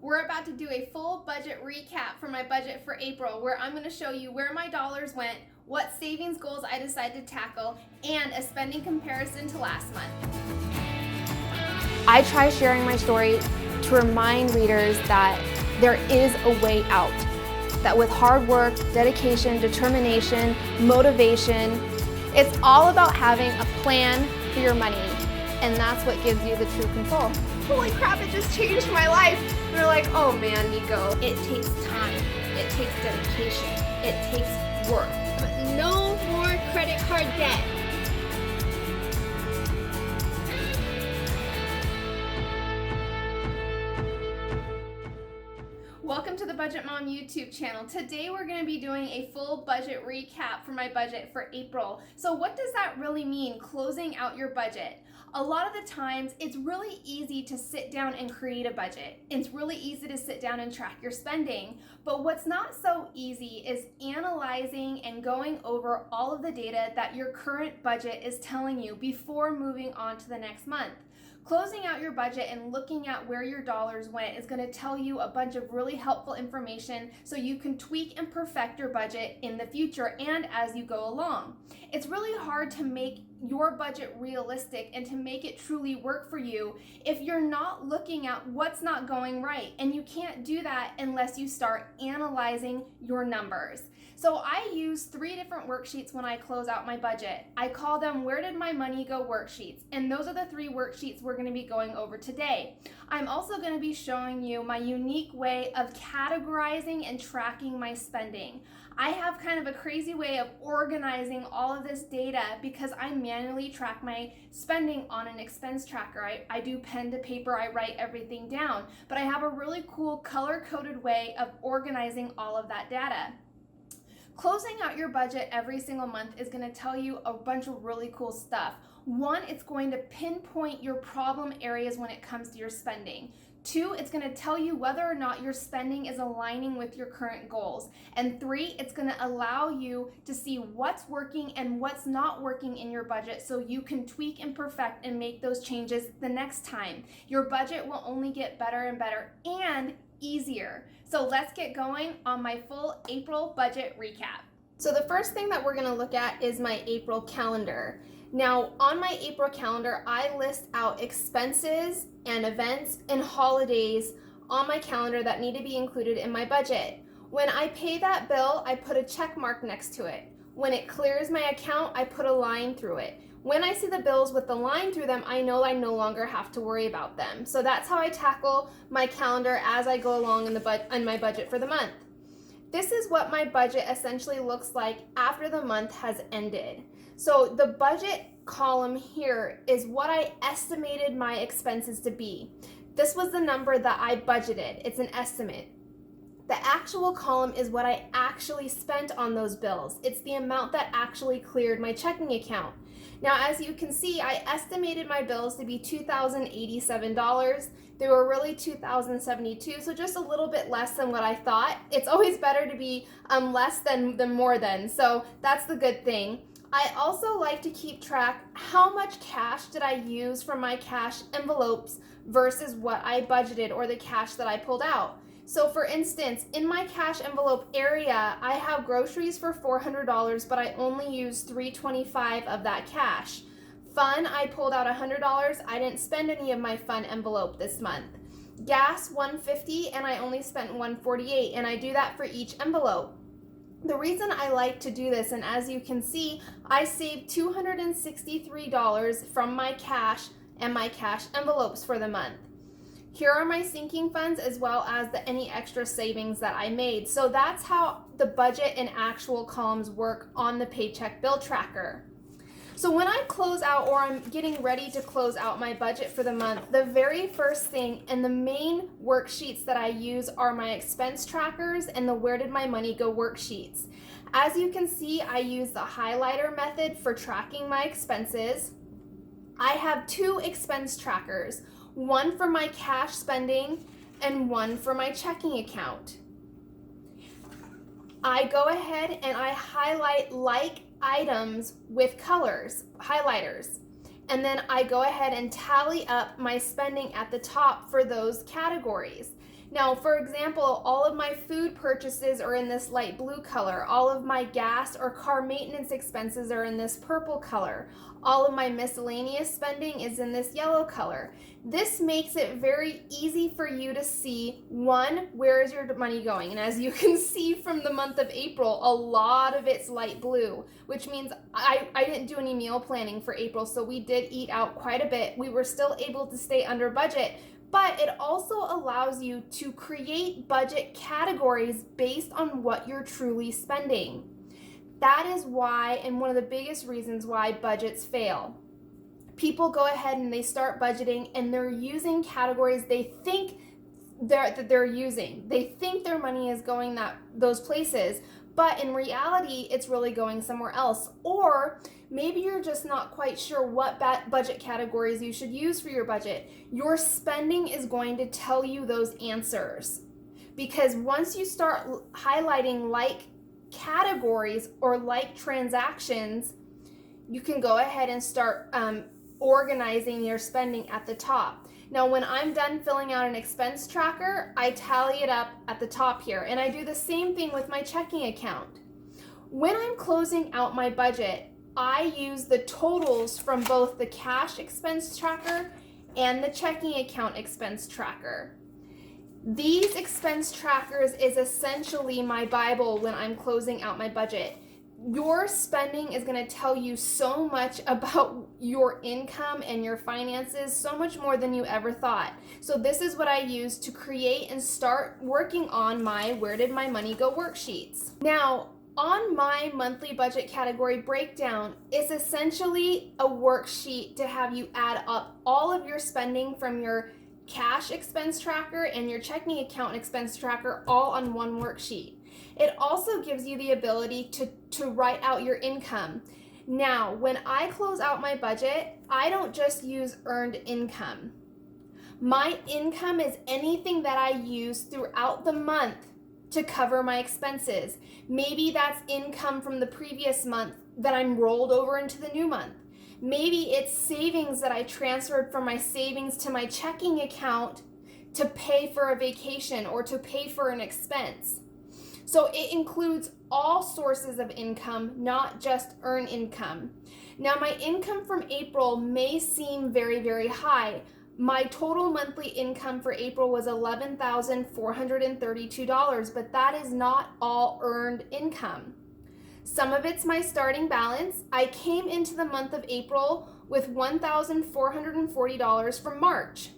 We're about to do a full budget recap for my budget for April, where I'm going to show you where my dollars went, what savings goals I decided to tackle, and a spending comparison to last month. I try sharing my story to remind readers that there is a way out, that with hard work, dedication, determination, motivation, it's all about having a plan for your money, and that's what gives you the true control. Holy crap, it just changed my life. You're like, oh man, Nico, it takes time, it takes dedication, it takes work, but no more credit card debt. Welcome to the Budget Mom YouTube channel. Today we're going to be doing a full budget recap for my budget for April. So what does that really mean, closing out your budget? A lot of the times it's really easy to sit down and create a budget. It's really easy to sit down and track your spending. But what's not so easy is analyzing and going over all of the data that your current budget is telling you before moving on to the next month. Closing out your budget and looking at where your dollars went is going to tell you a bunch of really helpful information so you can tweak and perfect your budget in the future and as you go along. It's really hard to make your budget realistic and to make it truly work for you if you're not looking at what's not going right, and you can't do that unless you start analyzing your numbers. So I use 3 different worksheets when I close out my budget. I call them Where Did My Money Go worksheets, and those are the 3 worksheets we're going to be going over today. I'm also going to be showing you my unique way of categorizing and tracking my spending. I have kind of a crazy way of organizing all of this data because I manually track my spending on an expense tracker. I do pen to paper, I write everything down, but I have a really cool color-coded way of organizing all of that data. Closing out your budget every single month is going to tell you a bunch of really cool stuff. 1, it's going to pinpoint your problem areas when it comes to your spending. 2, it's going to tell you whether or not your spending is aligning with your current goals. And 3, it's going to allow you to see what's working and what's not working in your budget so you can tweak and perfect and make those changes the next time. Your budget will only get better and better and easier. So let's get going on my full April budget recap. So the first thing that we're going to look at is my April calendar. Now, on my April calendar, I list out expenses and events and holidays on my calendar that need to be included in my budget. When I pay that bill, I put a check mark next to it. When it clears my account, I put a line through it. When I see the bills with the line through them, I know I no longer have to worry about them. So that's how I tackle my calendar as I go along in my budget for the month. This is what my budget essentially looks like after the month has ended. So the budget column here is what I estimated my expenses to be. This was the number that I budgeted. It's an estimate. The actual column is what I actually spent on those bills. It's the amount that actually cleared my checking account. Now, as you can see, I estimated my bills to be $2,087. They were really $2,072, so just a little bit less than what I thought. It's always better to be less than more than, so that's the good thing. I also like to keep track how much cash did I use from my cash envelopes versus what I budgeted or the cash that I pulled out. So for instance, in my cash envelope area, I have groceries for $400, but I only used $325 of that cash. Fun, I pulled out $100. I didn't spend any of my fun envelope this month. Gas, $150, and I only spent $148, and I do that for each envelope. The reason I like to do this, and as you can see, I saved $263 from my cash and my cash envelopes for the month. Here are my sinking funds as well as any extra savings that I made. So that's how the budget and actual columns work on the paycheck bill tracker. So when I close out, or I'm getting ready to close out my budget for the month, the very first thing and the main worksheets that I use are my expense trackers and the Where Did My Money Go worksheets. As you can see, I use the highlighter method for tracking my expenses. I have 2 expense trackers, one for my cash spending and one for my checking account. I go ahead and I highlight like items with colors, highlighters, and then I go ahead and tally up my spending at the top for those categories. Now, for example, all of my food purchases are in this light blue color. All of my gas or car maintenance expenses are in this purple color. All of my miscellaneous spending is in this yellow color. This makes it very easy for you to see, one, where is your money going? And as you can see from the month of April, a lot of it's light blue, which means I didn't do any meal planning for April, so we did eat out quite a bit. We were still able to stay under budget, but it also allows you to create budget categories based on what you're truly spending. That is why, and one of the biggest reasons why budgets fail. People go ahead and they start budgeting and they're using categories they think that they're using. They think their money is going those places, but in reality, it's really going somewhere else. Or maybe you're just not quite sure what budget categories you should use for your budget. Your spending is going to tell you those answers. Because once you start highlighting like categories or like transactions, you can go ahead and start organizing your spending at the top. Now, when I'm done filling out an expense tracker, I tally it up at the top here, and I do the same thing with my checking account. When I'm closing out my budget, I use the totals from both the cash expense tracker and the checking account expense tracker. These expense trackers is essentially my Bible when I'm closing out my budget. Your spending is going to tell you so much about your income and your finances, so much more than you ever thought. So this is what I use to create and start working on my Where Did My Money Go worksheets. Now, on my monthly budget category breakdown, it's essentially a worksheet to have you add up all of your spending from your cash expense tracker and your checking account expense tracker all on one worksheet. It also gives you the ability to write out your income. Now, when I close out my budget, I don't just use earned income. My income is anything that I use throughout the month to cover my expenses. Maybe that's income from the previous month that I'm rolled over into the new month. Maybe it's savings that I transferred from my savings to my checking account to pay for a vacation or to pay for an expense. So it includes all sources of income, not just earned income. Now, my income from April may seem very, very high. My total monthly income for April was $11,432, but that is not all earned income. Some of it's my starting balance. I came into the month of April with $1,440 from March.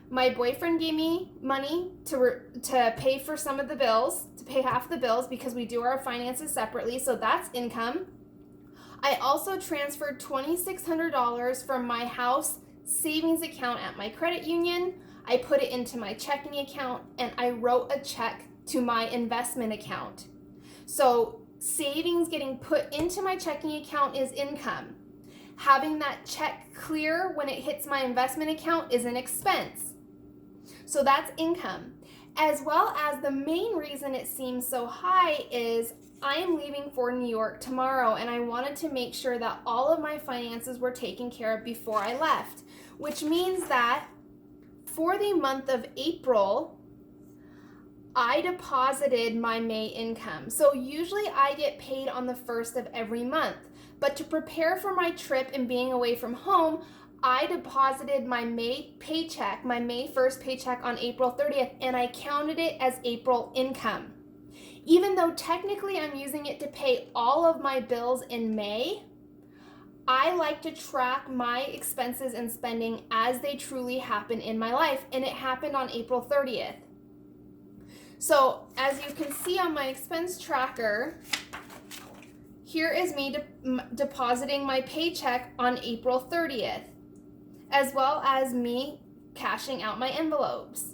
My boyfriend gave me money to pay for some of the bills, to pay half the bills because we do our finances separately, so that's income. I also transferred $2,600 from my house savings account at my credit union. I put it into my checking account and I wrote a check to my investment account. So savings getting put into my checking account is income. Having that check clear when it hits my investment account is an expense. So that's income. As well as the main reason it seems so high is I am leaving for New York tomorrow and I wanted to make sure that all of my finances were taken care of before I left, which means that for the month of April, I deposited my May income. So usually I get paid on the 1st of every month, but to prepare for my trip and being away from home, I deposited my May paycheck, my May 1st paycheck on April 30th, and I counted it as April income. Even though technically I'm using it to pay all of my bills in May, I like to track my expenses and spending as they truly happen in my life, and it happened on April 30th. So as you can see on my expense tracker, here is me depositing my paycheck on April 30th, as well as me cashing out my envelopes.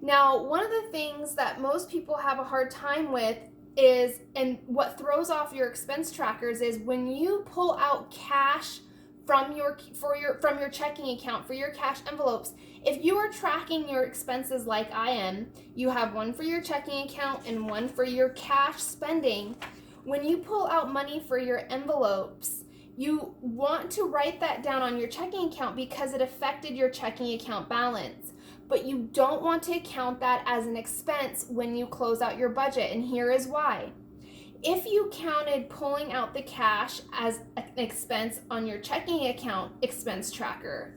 Now, one of the things that most people have a hard time with is, and what throws off your expense trackers is when you pull out cash from your checking account for your cash envelopes. If you are tracking your expenses like I am, you have one for your checking account and one for your cash spending. When you pull out money for your envelopes, you want to write that down on your checking account because it affected your checking account balance. but you don't want to count that as an expense when you close out your budget, and here is why. If you counted pulling out the cash as an expense on your checking account expense tracker,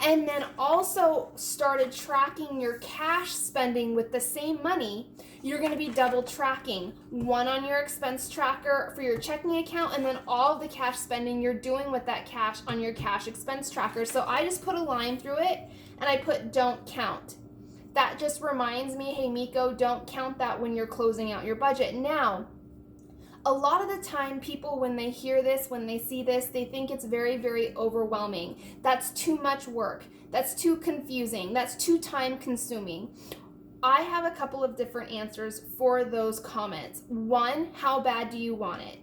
and then also started tracking your cash spending with the same money, you're going to be double tracking. One on your expense tracker for your checking account, and then all of the cash spending you're doing with that cash on your cash expense tracker. So I just put a line through it and I put don't count. That just reminds me, hey Miko, don't count that when you're closing out your budget. Now, a lot of the time people, when they hear this, when they see this, they think it's very, very overwhelming. That's too much work. That's too confusing. That's too time consuming. I have a couple of different answers for those comments. One, how bad do you want it?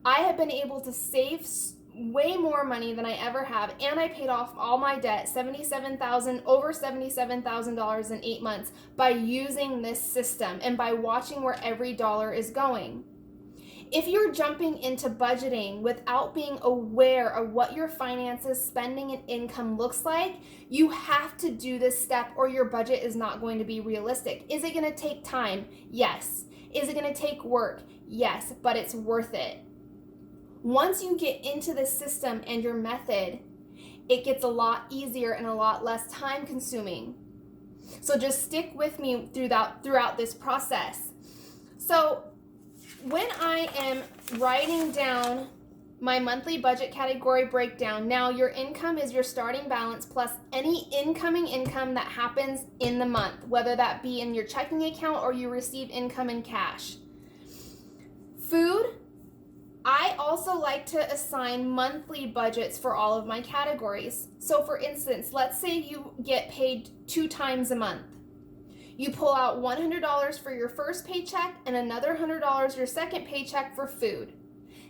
I have been able to save way more money than I ever have, and I paid off all my debt, over $77,000 in 8 months by using this system and by watching where every dollar is going. If you're jumping into budgeting without being aware of what your finances, spending, and income looks like, you have to do this step or your budget is not going to be realistic. Is it going to take time? Yes. Is it going to take work? Yes, but it's worth it. Once you get into the system and your method, it gets a lot easier and a lot less time consuming. So just stick with me throughout this process. So when I am writing down my monthly budget category breakdown, now your income is your starting balance plus any incoming income that happens in the month, whether that be in your checking account or you receive income in cash. Food, I also like to assign monthly budgets for all of my categories. So for instance, let's say you get paid 2 times a month. You pull out $100 for your first paycheck and another $100 your second paycheck for food.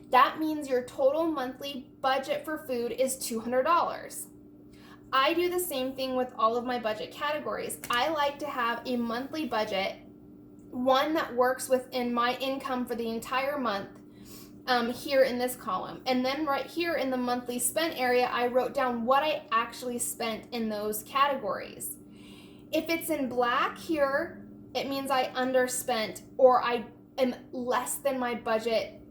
That means your total monthly budget for food is $200. I do the same thing with all of my budget categories. I like to have a monthly budget, one that works within my income for the entire month, here in this column. And then right here in the monthly spent area, I wrote down what I actually spent in those categories. If it's in black here, it means I underspent or I am less than my budget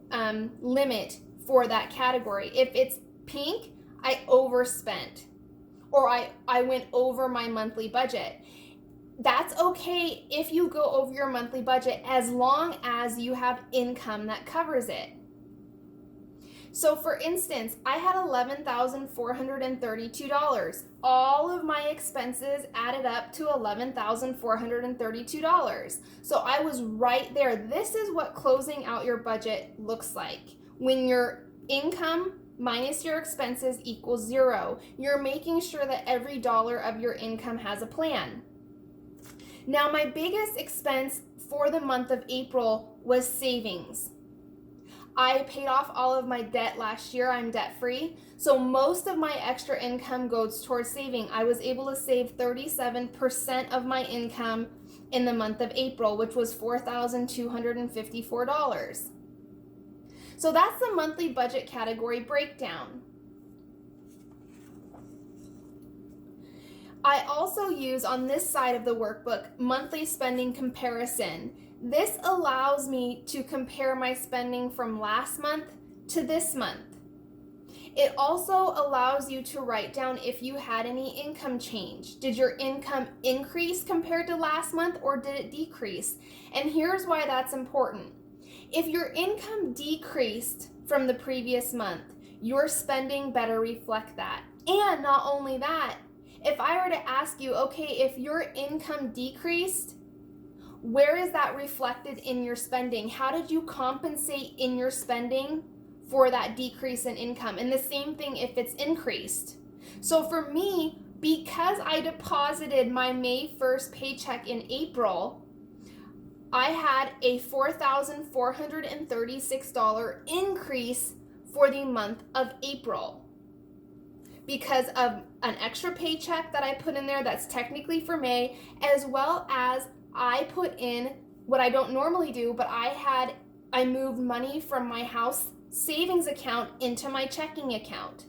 limit for that category. If it's pink, I overspent or I went over my monthly budget. That's okay if you go over your monthly budget as long as you have income that covers it. So for instance, I had $11,432. All of my expenses added up to $11,432. So I was right there. This is what closing out your budget looks like. When your income minus your expenses equals 0, you're making sure that every dollar of your income has a plan. Now, my biggest expense for the month of April was savings. I paid off all of my debt last year. I'm debt free. So most of my extra income goes towards saving. I was able to save 37% of my income in the month of April, which was $4,254. So that's the monthly budget category breakdown. I also use on this side of the workbook monthly spending comparison. This allows me to compare my spending from last month to this month. It also allows you to write down if you had any income change. Did your income increase compared to last month or did it decrease? And here's why that's important. If your income decreased from the previous month, your spending better reflect that. And not only that, if I were to ask you, okay, if your income decreased, where is that reflected in your spending? How did you compensate in your spending for that decrease in income? And the same thing if it's increased. So for me, because I deposited my May 1st paycheck in April, I had a $4,436 increase for the month of April because of an extra paycheck that I put in there that's technically for May, as well as I put in what I don't normally do, but I moved money from my house savings account into my checking account.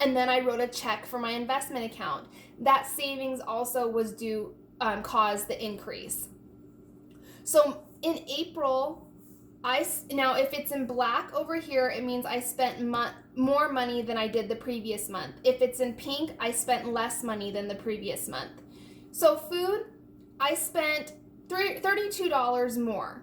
And then I wrote a check for my investment account. That savings also was due, caused the increase. So in April, now if it's in black over here, it means I spent more money than I did the previous month. If it's in pink, I spent less money than the previous month. So food, I spent $32 more.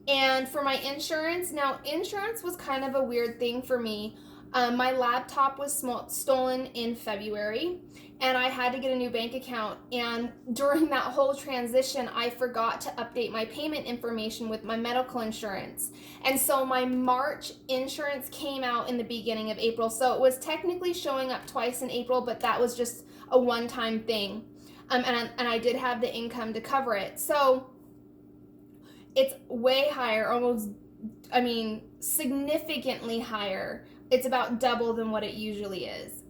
And for my insurance, now insurance was kind of a weird thing for me. My laptop was stolen in February, and I had to get a new bank account. And during that whole transition, I forgot to update my payment information with my medical insurance. And so my March insurance came out in the beginning of April. So it was technically showing up twice in April, but that was just a one-time thing. And I did have the income to cover it. So it's way higher, significantly higher. It's about double than what it usually is.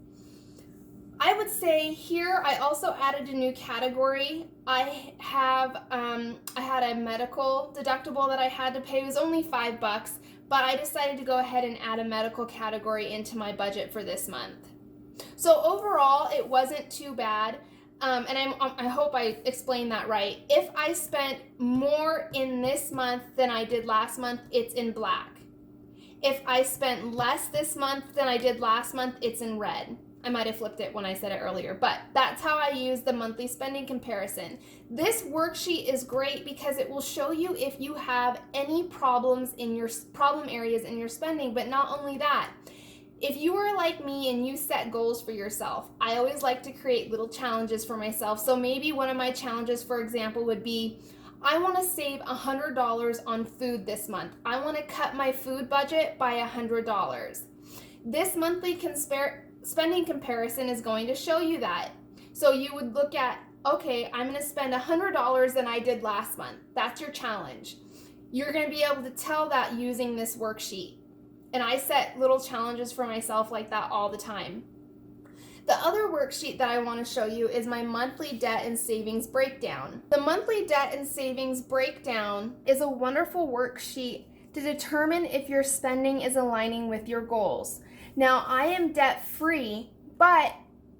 I would say here I also added a new category. I had a medical deductible that I had to pay. It was only $5, but I decided to go ahead and add a medical category into my budget for this month. So overall, it wasn't too bad. And I hope I explained that right. If I spent more in this month than I did last month, it's in black. If I spent less this month than I did last month, it's in red. I might have flipped it when I said it earlier, but that's how I use the monthly spending comparison. This worksheet is great because it will show you if you have any problem areas in your spending, but not only that. If you are like me and you set goals for yourself, I always like to create little challenges for myself. So maybe one of my challenges, for example, would be, I want to save $100 on food this month. I want to cut my food budget by $100. This monthly spending comparison is going to show you that. So you would look at, okay, I'm going to spend $100 than I did last month. That's your challenge. You're going to be able to tell that using this worksheet. And I set little challenges for myself like that all the time. The other worksheet that I want to show you is my monthly debt and savings breakdown. The monthly debt and savings breakdown is a wonderful worksheet to determine if your spending is aligning with your goals. Now, I am debt free, but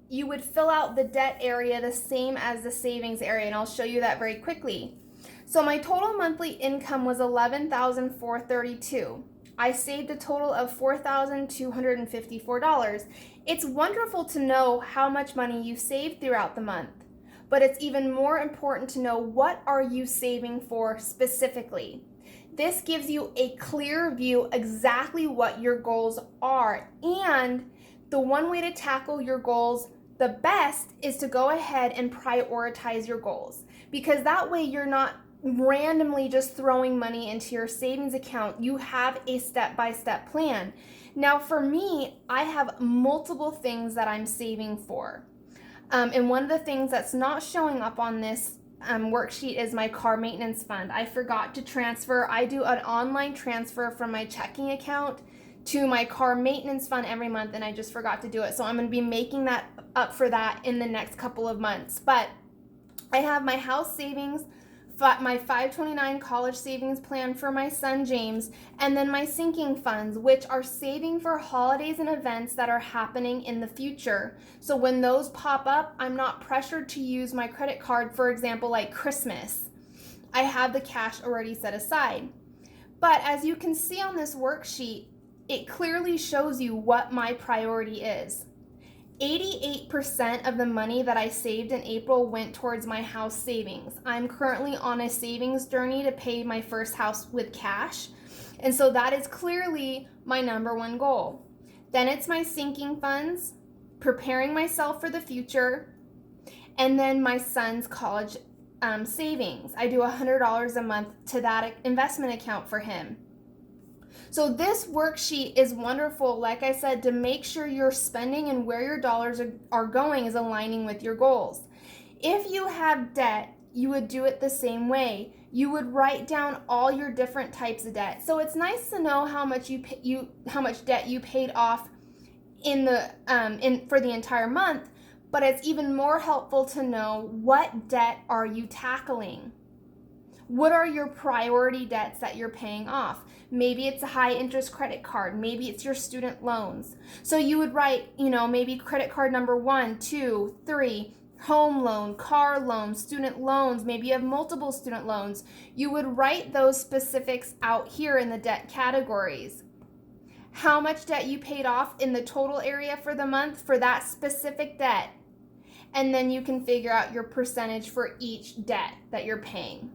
you would fill out the debt area the same as the savings area, and I'll show you that very quickly. So my total monthly income was $11,432. I saved a total of $4,254. It's wonderful to know how much money you saved throughout the month, but it's even more important to know what are you saving for specifically. This gives you a clear view exactly what your goals are, and the one way to tackle your goals the best is to go ahead and prioritize your goals, because that way you're not randomly just throwing money into your savings account. You have a step-by-step plan. Now for me, I have multiple things that I'm saving for. And one of the things that's not showing up on this worksheet is my car maintenance fund. I forgot to transfer. I do an online transfer from my checking account to my car maintenance fund every month, and I just forgot to do it. So I'm going to be making that up for that in the next couple of months. But I have my house savings, my 529 college savings plan for my son James, and then my sinking funds, which are saving for holidays and events that are happening in the future. So when those pop up, I'm not pressured to use my credit card, for example, like Christmas. I have the cash already set aside. But as you can see on this worksheet, it clearly shows you what my priority is. 88% of the money that I saved in April went towards my house savings. I'm currently on a savings journey to pay my first house with cash, and so that is clearly my number one goal. Then it's my sinking funds, preparing myself for the future, and then my son's college savings. I do $100 a month to that investment account for him. So this worksheet is wonderful, like I said, to make sure your spending and where your dollars are going is aligning with your goals. If you have debt, you would do it the same way. You would write down all your different types of debt. So it's nice to know how much debt you paid off for the entire month, but it's even more helpful to know what debt are you tackling. What are your priority debts that you're paying off? Maybe it's a high interest credit card. Maybe it's your student loans. So you would write, maybe credit card number 1, 2, 3, home loan, car loan, student loans. Maybe you have multiple student loans. You would write those specifics out here in the debt categories. How much debt you paid off in the total area for the month for that specific debt. And then you can figure out your percentage for each debt that you're paying.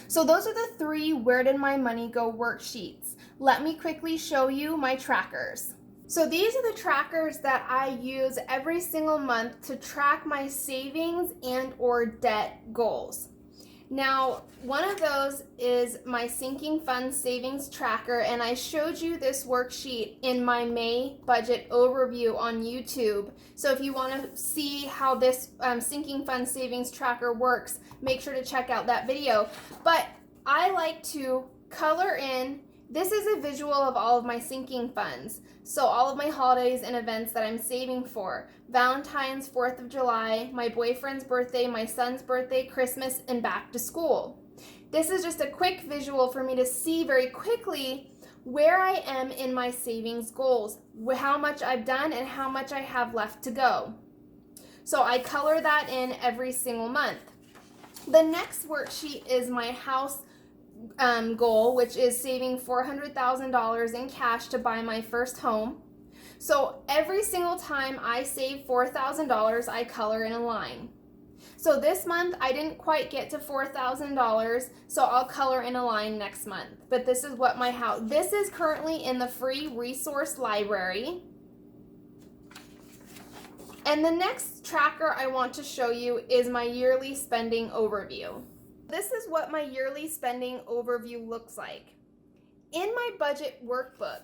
So those are the 3 Where Did My Money Go worksheets. Let me quickly show you my trackers. So these are the trackers that I use every single month to track my savings and or debt goals. Now, one of those is my sinking funds savings tracker, and I showed you this worksheet in my May budget overview on YouTube. So if you want to see how this sinking funds savings tracker works, make sure to check out that video. But I like to color in. This is a visual of all of my sinking funds. So all of my holidays and events that I'm saving for. Valentine's, 4th of July, my boyfriend's birthday, my son's birthday, Christmas, and back to school. This is just a quick visual for me to see very quickly where I am in my savings goals, how much I've done and how much I have left to go. So I color that in every single month. The next worksheet is my house goal, which is saving $400,000 in cash to buy my first home. So every single time I save $4,000, I color in a line. So this month I didn't quite get to $4,000, so I'll color in a line next month. But this is what my house, this is currently in the free resource library. And the next tracker I want to show you is my yearly spending overview. This is what my yearly spending overview looks like. In my budget workbook,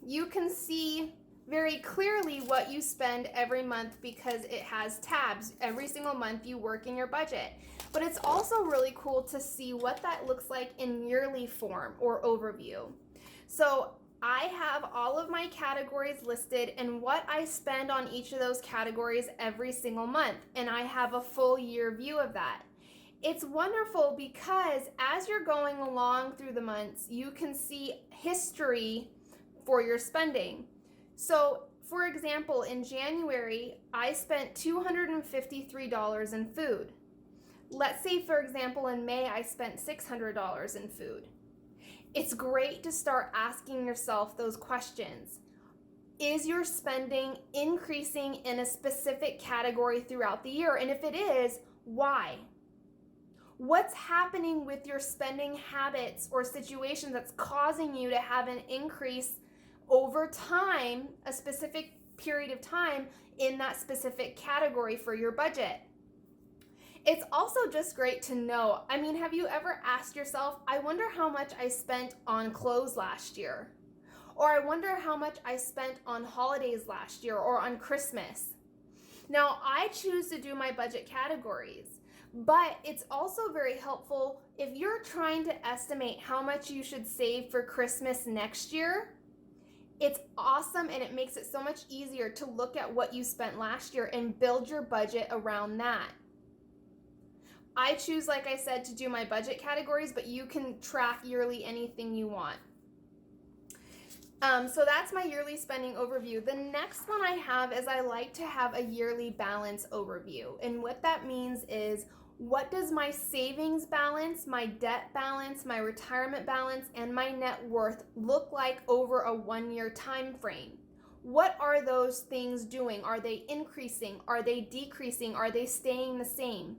you can see very clearly what you spend every month because it has tabs. Every single month you work in your budget. But it's also really cool to see what that looks like in yearly form or overview. So I have all of my categories listed and what I spend on each of those categories every single month. And I have a full year view of that. It's wonderful because as you're going along through the months, you can see history for your spending. So, for example, in January, I spent $253 in food. Let's say, for example, in May, I spent $600 in food. It's great to start asking yourself those questions. Is your spending increasing in a specific category throughout the year? And if it is, why? What's happening with your spending habits or situations that's causing you to have an increase over time, a specific period of time in that specific category for your budget? It's also just great to know. I mean, have you ever asked yourself, I wonder how much I spent on clothes last year? Or I wonder how much I spent on holidays last year or on Christmas? Now, I choose to do my budget categories. But it's also very helpful if you're trying to estimate how much you should save for Christmas next year. It's awesome and it makes it so much easier to look at what you spent last year and build your budget around that. I choose, like I said, to do my budget categories, but you can track yearly anything you want. So that's my yearly spending overview. The next one I have is I like to have a yearly balance overview. And what that means is, what does my savings balance, my debt balance, my retirement balance, and my net worth look like over a 1-year time frame? What are those things doing? Are they increasing? Are they decreasing? Are they staying the same?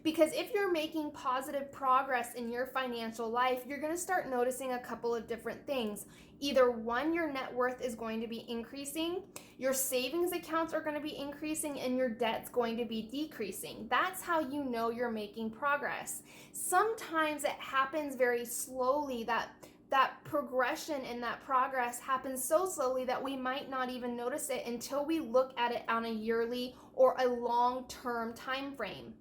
Because if you're making positive progress in your financial life, you're going to start noticing a couple of different things. Either one, your net worth is going to be increasing, your savings accounts are going to be increasing, and your debt's going to be decreasing. That's how you know you're making progress. Sometimes it happens very slowly, that progression and that progress happens so slowly that we might not even notice it until we look at it on a yearly or a long-term time frame.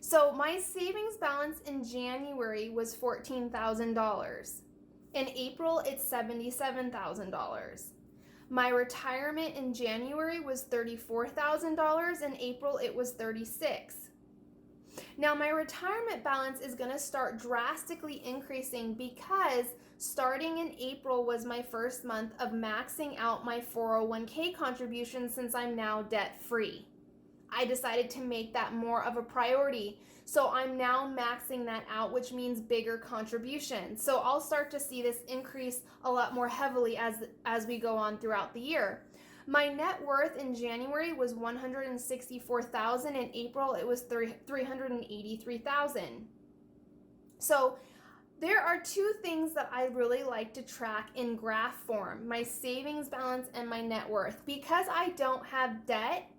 So my savings balance in January was $14,000. In April, it's $77,000. My retirement in January was $34,000. In April, it was $36,000. Now my retirement balance is going to start drastically increasing because starting in April was my first month of maxing out my 401k contribution since I'm now debt free. I decided to make that more of a priority. So I'm now maxing that out, which means bigger contributions. So I'll start to see this increase a lot more heavily as we go on throughout the year. My net worth in January was $164,000. In April, it was $383,000. So there are two things that I really like to track in graph form: my savings balance and my net worth. Because I don't have debt,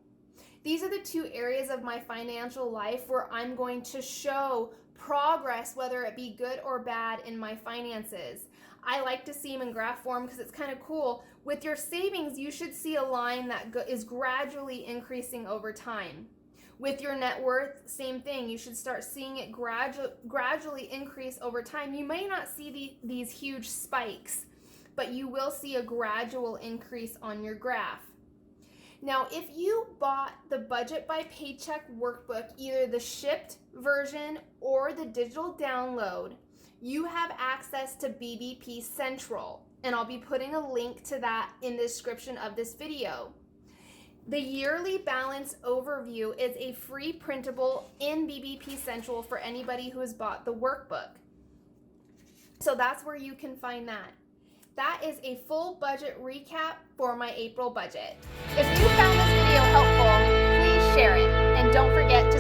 these are the two areas of my financial life where I'm going to show progress, whether it be good or bad, in my finances. I like to see them in graph form because it's kind of cool. With your savings, you should see a line that is gradually increasing over time. With your net worth, same thing. You should start seeing it gradually increase over time. You may not see these huge spikes, but you will see a gradual increase on your graph. Now, if you bought the Budget by Paycheck workbook, either the shipped version or the digital download, you have access to BBP Central, and I'll be putting a link to that in the description of this video. The yearly balance overview is a free printable in BBP Central for anybody who has bought the workbook. So that's where you can find that. That is a full budget recap for my April budget. If you found this video helpful, please share it, and don't forget